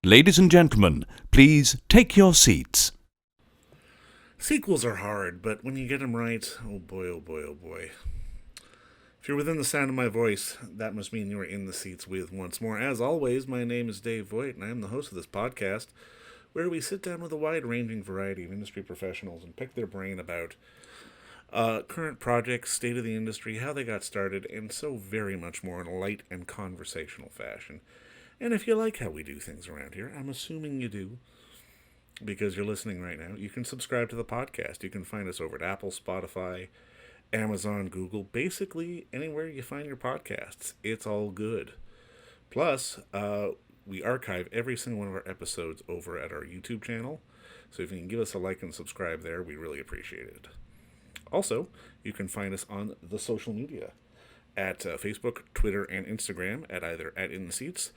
Ladies and gentlemen, please take your seats. Sequels are hard, but when you get them right, oh boy, oh boy, oh boy. If you're within the sound of my voice, that must mean you are in the seats with once more. As always, my name is Dave Voigt, and I am the host of this podcast, where we sit down with a wide-ranging variety of industry professionals and pick their brain about current projects, state of the industry, how they got started, and so very much more in a light and conversational fashion. And if you like how we do things around here, I'm assuming you do, because you're listening right now, you can subscribe to the podcast. You can find us over at Apple, Spotify, Amazon, Google, basically anywhere you find your podcasts. It's all good. Plus, we archive every single one of our episodes over at our YouTube channel. So if you can give us a like and subscribe there, we really appreciate it. Also, you can find us on the social media at Facebook, Twitter, and Instagram at either at In the Seats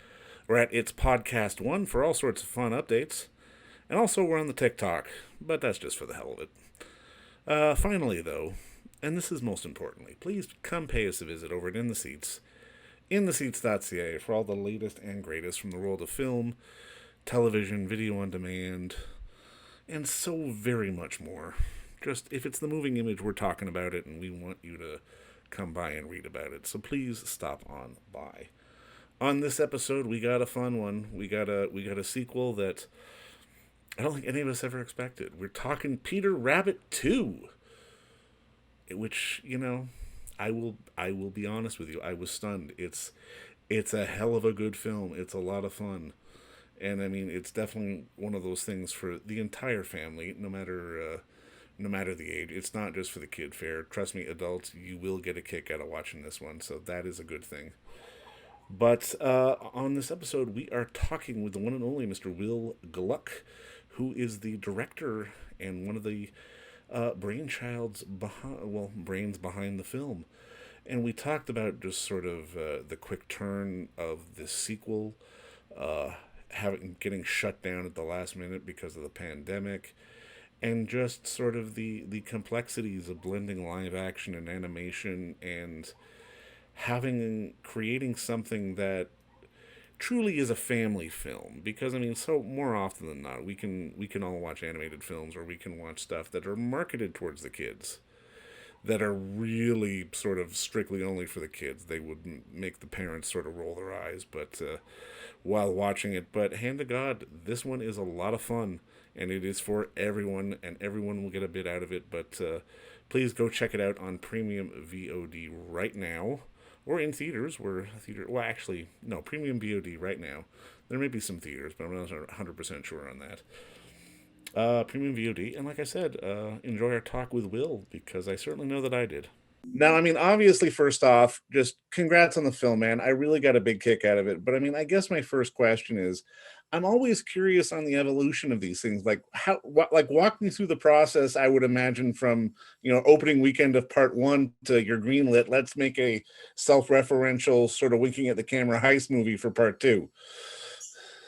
or at It's Podcast One for all sorts of fun updates. And also, we're on the TikTok, but that's just for the hell of it. Finally, though, and this is most importantly, please come pay us a visit over at In the Seats, intheseats.ca, for all the latest and greatest from the world of film, television, video on demand, and so very much more. Just, if it's the moving image, we're talking about it, and we want you to come by and read about it. So please stop on by. On this episode, we got a fun one. We got a sequel that I don't think any of us ever expected. We're talking Peter Rabbit 2, which, I will be honest with you, I was stunned. It's a hell of a good film. It's a lot of fun. And I mean, it's definitely one of those things for the entire family, no matter the age. It's not just for the kid fare. Trust me, adults, you will get a kick out of watching this one, so that is a good thing. But on this episode, we are talking with the one and only Mr. Will Gluck, who is the director and one of the brains behind the film. And we talked about just sort of the quick turn of this sequel, getting shut down at the last minute because of the pandemic, and just sort of the complexities of blending live action and animation and creating something that truly is a family film. Because I mean, so more often than not, we can all watch animated films, or we can watch stuff that are marketed towards the kids, that are really sort of strictly only for the kids. They would make the parents sort of roll their eyes, but while watching it. But hand to God, this one is a lot of fun, and it is for everyone, and everyone will get a bit out of it. But please go check it out on Premium VOD right now, or in theaters. Premium VOD right now. There may be some theaters, but I'm not 100% sure on that. Premium VOD, and like I said, enjoy our talk with Will, because I certainly know that I did. Now, I mean, obviously, first off, just congrats on the film, man. I really got a big kick out of it. But I mean, I guess my first question is, I'm always curious on the evolution of these things. Like, walk me through the process. I would imagine from opening weekend of part one to your greenlit, let's make a self-referential sort of winking at the camera heist movie for part two.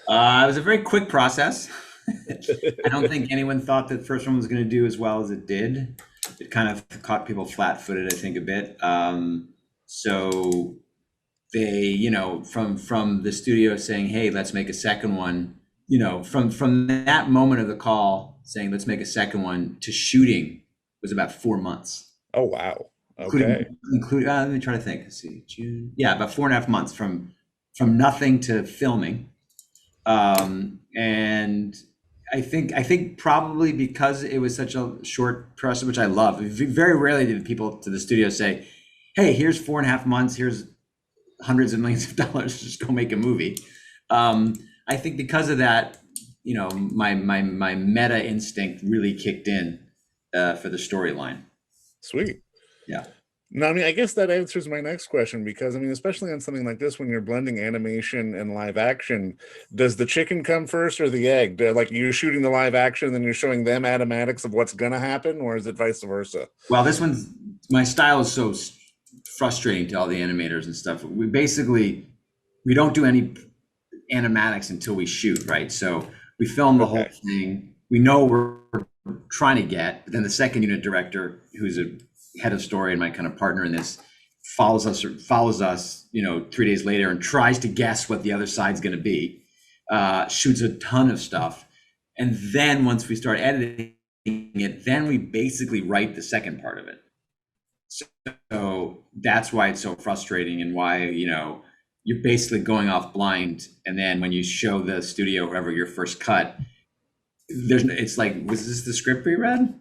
It was a very quick process. I don't think anyone thought that the first one was going to do as well as it did. It kind of caught people flat-footed, I think, a bit. So they, from the studio saying, "Hey, let's make a second one," from that moment of the call saying, "Let's make a second one," to shooting was about 4 months. Oh wow! Okay. Including let me try to think. Let's see, June. Yeah, about 4.5 months from nothing to filming. And I think probably because it was such a short process, which I love. Very rarely did people to the studio say, "Hey, here's 4.5 months. Here's hundreds of millions of dollars. Just go make a movie." I think because of that, my meta instinct really kicked in for the storyline. Sweet. Yeah. No, I mean, I guess that answers my next question, because I mean, especially on something like this, when you're blending animation and live action, does the chicken come first or the egg? Like, you're shooting the live action, then you're showing them animatics of what's gonna happen, or is it vice versa? Well, my style is so frustrating to all the animators and stuff. We don't do any animatics until we shoot, right? So we film the whole thing. We know we're trying to get, but then the second unit director, who's a head of story and my kind of partner in this, follows us 3 days later and tries to guess what the other side's going to be. shoots a ton of stuff. And then once we start editing it, then we basically write the second part of it. So that's why it's so frustrating and why, you're basically going off blind. And then when you show the studio, whoever your first cut, it's like, was this the script we read?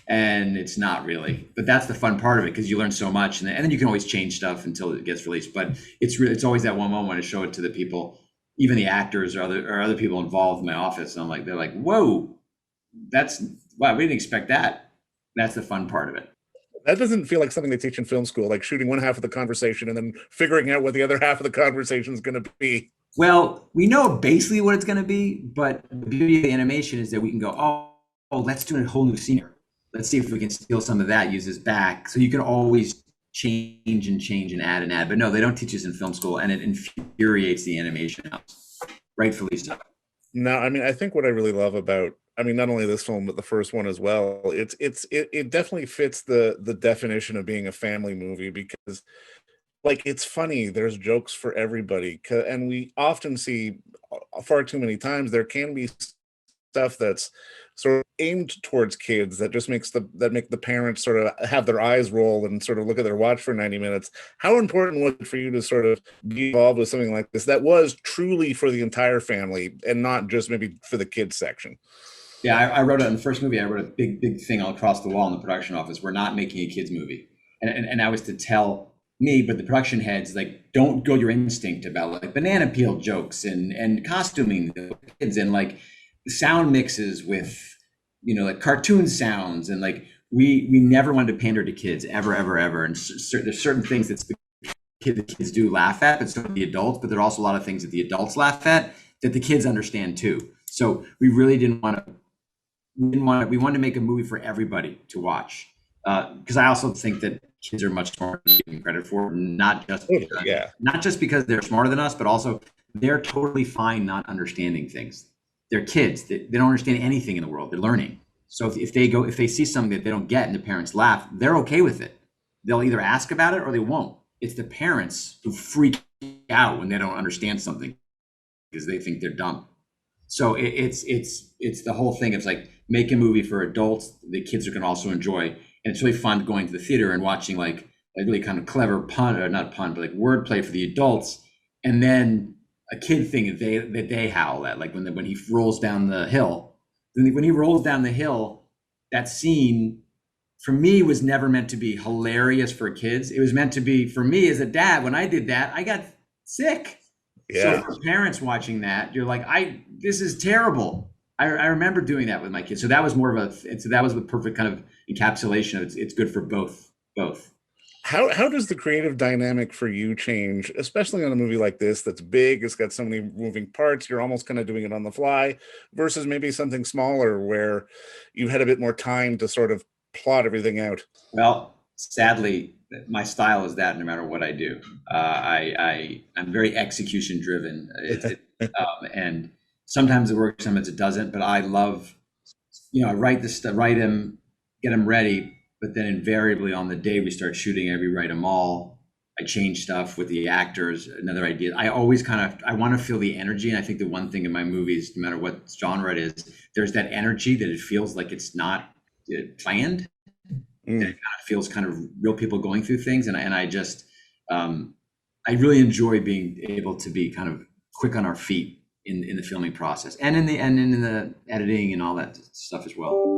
And it's not really, but that's the fun part of it, because you learn so much, and then you can always change stuff until it gets released. But it's always that one moment to show it to the people, even the actors or other people involved in my office. And they're like, whoa, wow, we didn't expect that. That's the fun part of it. That doesn't feel like something they teach in film school, like shooting one half of the conversation and then figuring out what the other half of the conversation is going to be. Well, we know basically what it's going to be, but the beauty of the animation is that we can go, let's do a whole new scene. Let's see if we can steal some of that, use this back. So you can always change and add. But no, they don't teach us in film school, and it infuriates the animation house, rightfully so. No, I mean, I think what I really love about, I mean, not only this film but the first one as well, it definitely fits the definition of being a family movie, because like, it's funny, there's jokes for everybody, and we often see far too many times there can be stuff that's sort of aimed towards kids that just make the parents sort of have their eyes roll and sort of look at their watch for 90 minutes. How important was it for you to sort of be involved with something like this that was truly for the entire family and not just maybe for the kids section? Yeah, I wrote it in the first movie. I wrote a big thing all across the wall in the production office. We're not making a kids movie, and I was to tell me, but the production heads, like, don't go your instinct about like banana peel jokes and costuming the kids and like sound mixes with, like cartoon sounds, and like we never wanted to pander to kids ever. And there's certain things that the kids do laugh at, but so do the adults. But there are also a lot of things that the adults laugh at that the kids understand too. So we really didn't want to. We wanted to make a movie for everybody to watch, because I also think that kids are much smarter than given credit for, not just because they're smarter than us, but also they're totally fine not understanding things. They're kids. They don't understand anything in the world. They're learning. So if they see something that they don't get and the parents laugh, they're okay with it. They'll either ask about it or they won't. It's the parents who freak out when they don't understand something because they think they're dumb. So it's the whole thing. It's like, make a movie for adults the kids can also enjoy, and it's really fun going to the theater and watching like a really kind of clever pun, or not pun, but like wordplay for the adults, and then a kid thing that they howl at, like when he rolls down the hill. When he rolls down the hill, that scene for me was never meant to be hilarious for kids. It was meant to be, for me as a dad, when I did that, I got sick. Yeah. So for parents watching that, you're like, this is terrible. I remember doing that with my kids. So that was that was the perfect kind of encapsulation of it's good for both. How does the creative dynamic for you change, especially on a movie like this that's big, it's got so many moving parts, you're almost kind of doing it on the fly, versus maybe something smaller where you've had a bit more time to sort of plot everything out? Well, sadly, my style is that no matter what I do. I'm very execution driven. And sometimes it works, sometimes it doesn't, but I love, I write him, get him ready, but then invariably on the day we start shooting, I rewrite them all. I change stuff with the actors, another idea. I always I want to feel the energy. And I think the one thing in my movies, no matter what genre it is, there's that energy that it feels like it's not planned. And it kind of feels kind of real people going through things. And I just, I really enjoy being able to be kind of quick on our feet in the filming process and in the editing and all that stuff as well.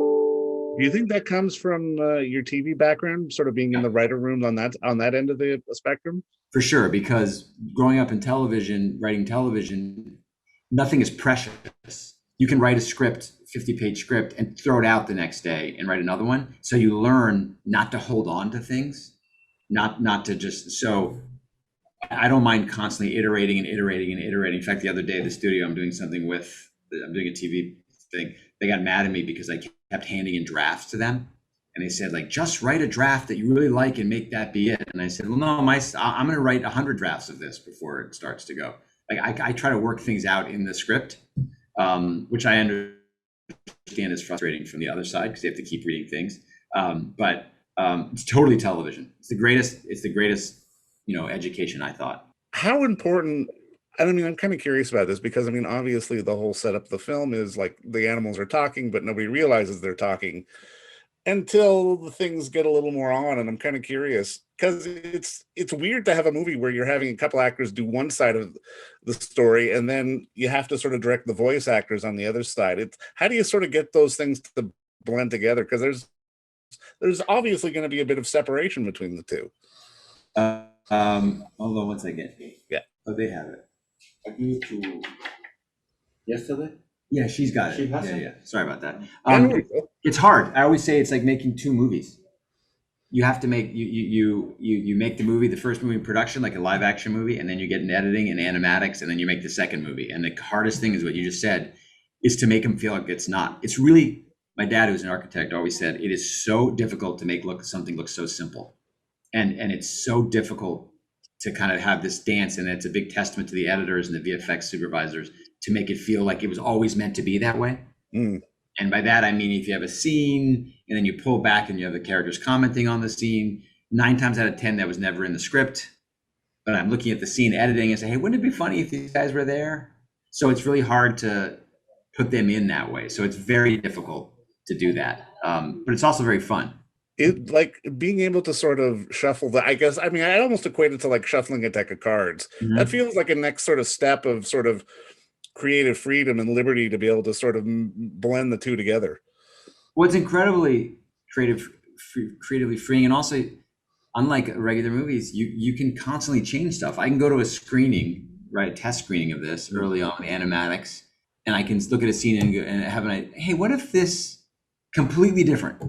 Do you think that comes from your TV background, sort of being in the writer room on that end of the spectrum? For sure, because growing up in television, writing television, nothing is precious. You can write a script, 50-page script, and throw it out the next day and write another one. So you learn not to hold on to things, not to just. So I don't mind constantly iterating. In fact, the other day at the studio, I'm doing a TV thing. They got mad at me because I kept handing in drafts to them. And they said, like, just write a draft that you really like and make that be it. And I said, well, no, I'm going to write 100 drafts of this before it starts to go. Like, I try to work things out in the script, which I understand is frustrating from the other side because they have to keep reading things. But it's totally television. It's the greatest, education, I thought. How important And I mean, I'm kind of curious about this because I mean, obviously, the whole setup of the film is like the animals are talking, but nobody realizes they're talking until the things get a little more on. And I'm kind of curious because it's weird to have a movie where you're having a couple actors do one side of the story, and then you have to sort of direct the voice actors on the other side. It's how do you sort of get those things to blend together? Because there's obviously going to be a bit of separation between the two. Hold on one second. Yeah. Oh, they have it. I give it to yesterday. Yeah, she's got She it. has Yeah, it? yeah. Sorry about that. Yeah, no worries, though. It's hard. I always say it's like making two movies. You have to make you make the movie, the first movie in production, like a live action movie, and then you get an editing and animatics, and then you make the second movie. And the hardest thing is what you just said, is to make them feel like it's not. It's really, my dad, who's an architect, always said it is so difficult to make something look so simple, and it's so difficult to kind of have this dance, and it's a big testament to the editors and the VFX supervisors to make it feel like it was always meant to be that way. Mm. And by that, I mean, if you have a scene and then you pull back and you have the characters commenting on the scene, 9 times out of 10, that was never in the script. But I'm looking at the scene editing and say, hey, wouldn't it be funny if these guys were there? So it's really hard to put them in that way. So it's very difficult to do that. But it's also very fun. It like being able to sort of shuffle the, I guess, I mean, I almost equate it to like shuffling a deck of cards. That feels like a next sort of step of sort of creative freedom and liberty to be able to sort of blend the two together. Well, it's incredibly creatively freeing, and also, unlike regular movies, you can constantly change stuff. I can go to a screening, right, a test screening of this early on, animatics, and I can look at a scene and go, and have an idea, hey, what if this completely different?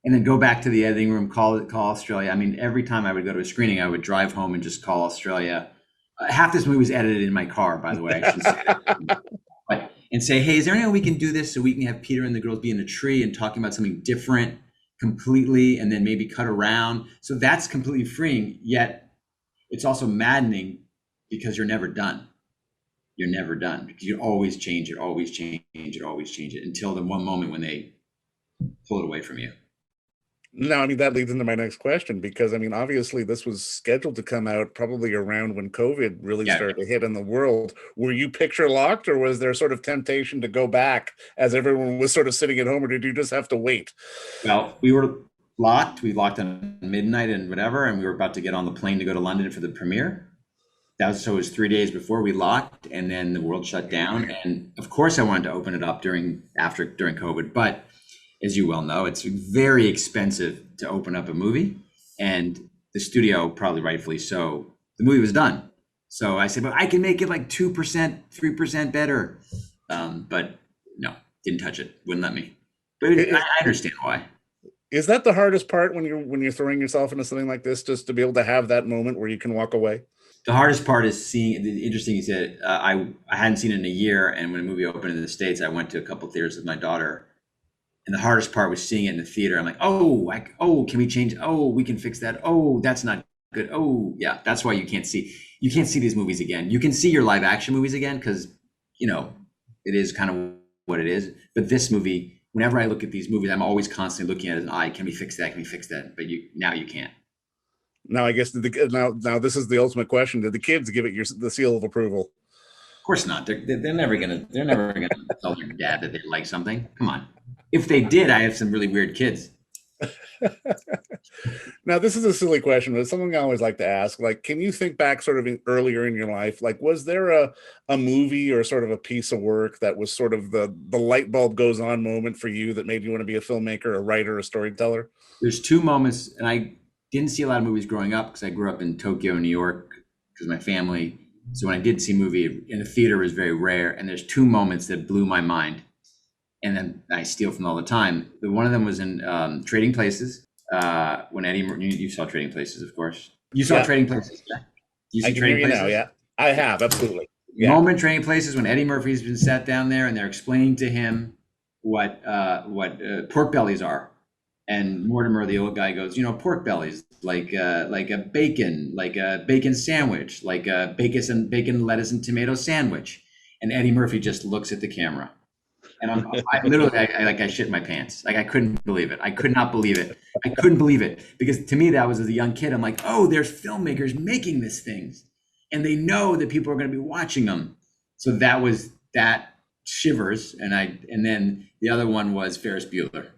And then go back to the editing room, call Australia. I mean, every time I would go to a screening, I would drive home and just call Australia. Half this movie was edited in my car, by the way. I should say that. And say, hey, is there any way we can do this so we can have Peter and the girls be in a tree and talking about something different completely, and then maybe cut around? So that's completely freeing, yet it's also maddening because you're never done. You're never done because you always change it, always change it, always change it until the one moment when they pull it away from you. No, I mean, that leads into my next question because I mean, obviously, this was scheduled to come out probably around when COVID really started to hit in the world. Were you picture locked, or was there sort of temptation to go back as everyone was sort of sitting at home, or did you just have to wait? Well, we were locked. We locked on midnight and whatever, and we were about to get on the plane to go to London for the premiere. So it was 3 days before we locked, and then the world shut down. And of course, I wanted to open it up during COVID, but as you well know, it's very expensive to open up a movie, and the studio, probably rightfully so, the movie was done. So I said, but I can make it like 2%, 3% better. But no, didn't touch it. Wouldn't let me. But I understand why. Is that the hardest part when you're throwing yourself into something like this, just to be able to have that moment where you can walk away? The hardest part is seeing. Interesting, you said I hadn't seen it in a year, and when a movie opened in the States, I went to a couple of theaters with my daughter. And the hardest part was seeing it in the theater. I'm like, can we change? Oh, we can fix that. Oh, that's not good. Oh, yeah. That's why you can't see these movies again. You can see your live action movies again because, it is kind of what it is. But this movie, whenever I look at these movies, I'm always constantly looking at it as an eye. Can we fix that? Can we fix that? But now you can't. Now, I guess now this is the ultimate question. Did the kids give it the seal of approval? Of course not. They're never gonna tell their dad that they like something. Come on. If they did, I have some really weird kids. Now, this is a silly question, but it's something I always like to ask. Like, can you think back sort of earlier in your life? Like, was there a movie or sort of a piece of work that was sort of the light bulb goes on moment for you that made you want to be a filmmaker, a writer, a storyteller? There's 2 moments, and I didn't see a lot of movies growing up because I grew up in Tokyo, New York, because my family. So when I did see a movie in a theater, it was very rare. And there's 2 moments that blew my mind. And then I steal from all the time. One of them was in Trading Places. When Eddie, you saw Trading Places, of course. You saw Trading Places. Yeah. I can hear you now. Yeah, I have, absolutely. Yeah. Moment Trading Places when Eddie Murphy's been sat down there and they're explaining to him what pork bellies are. And Mortimer, the old guy, goes, pork bellies, like a bacon sandwich, like a bacon, lettuce, and tomato sandwich. And Eddie Murphy just looks at the camera. And I literally, I shit my pants. Like, I couldn't believe it. I could not believe it. I couldn't believe it because to me, that was as a young kid. I'm like, oh, there's filmmakers making these things. and they know that people are going to be watching them. So that Shivers, and then the other one was Ferris Bueller.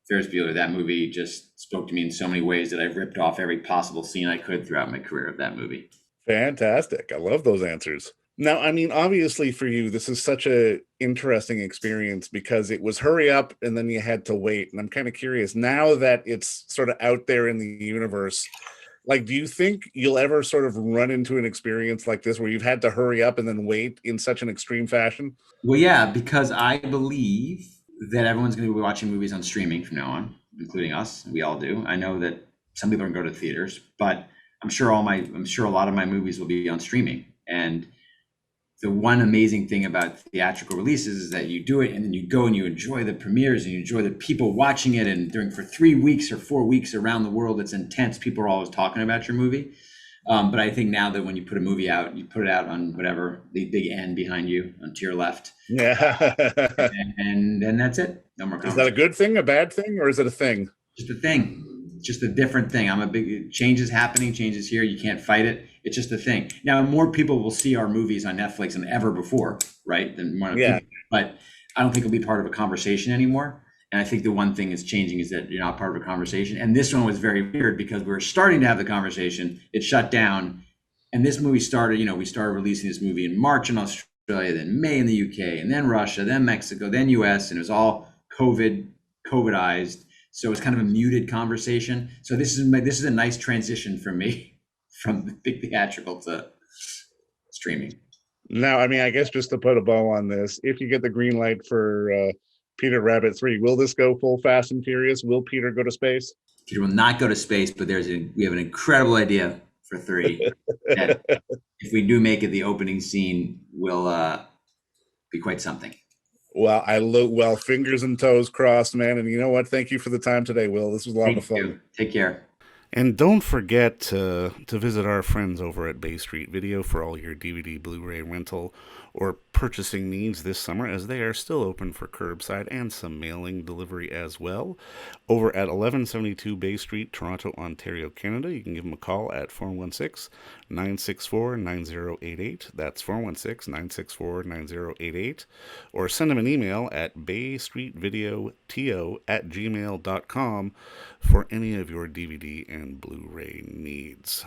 Ferris Bueller, that movie just spoke to me in so many ways that I ripped off every possible scene I could throughout my career of that movie. Fantastic. I love those answers. Now, I mean, obviously for you, this is such a interesting experience because it was hurry up and then you had to wait. And I'm kind of curious now that it's sort of out there in the universe, like, do you think you'll ever sort of run into an experience like this where you've had to hurry up and then wait in such an extreme fashion? Well, yeah, because I believe that everyone's going to be watching movies on streaming from now on, including us. We all do. I know that some people are going to go to theaters, but I'm sure a lot of my movies will be on streaming. And the one amazing thing about theatrical releases is that you do it and then you go and you enjoy the premieres and you enjoy the people watching it. And for 3 weeks or 4 weeks around the world, it's intense. People are always talking about your movie. But I think now that when you put a movie out, you put it out on whatever, the big N behind you to your left. Yeah. And then that's it. No more Is that a good thing, a bad thing, or is it a thing? Just a thing. Just a different thing. Change is happening, changes here. You can't fight it. It's just a thing. Now, more people will see our movies on Netflix than ever before, right? Yeah. But I don't think it'll be part of a conversation anymore. And I think the one thing that's changing is that you're not part of a conversation. And this one was very weird because we were starting to have the conversation. It shut down. And this movie started, we started releasing this movie in March in Australia, then May in the UK, and then Russia, then Mexico, then US, and it was all COVIDized. So it's kind of a muted conversation. So this is a nice transition for me from the big theatrical to streaming. Now, I mean, I guess just to put a bow on this, if you get the green light for Peter Rabbit 3, will this go full Fast and Furious? Will Peter go to space? Peter will not go to space, but we have an incredible idea for 3. That if we do make it, the opening scene will be quite something. Well, fingers and toes crossed, man. And you know what? Thank you for the time today, Will. This was a lot of fun. You. Take care. And don't forget to visit our friends over at Bay Street Video for all your DVD, Blu-ray rental, or purchasing needs this summer, as they are still open for curbside and some mailing delivery as well. Over at 1172 Bay Street, Toronto, Ontario, Canada, you can give them a call at 416-964-9088. That's 416-964-9088. Or send them an email at baystreetvideoto@gmail.com for any of your DVD and Blu-ray needs.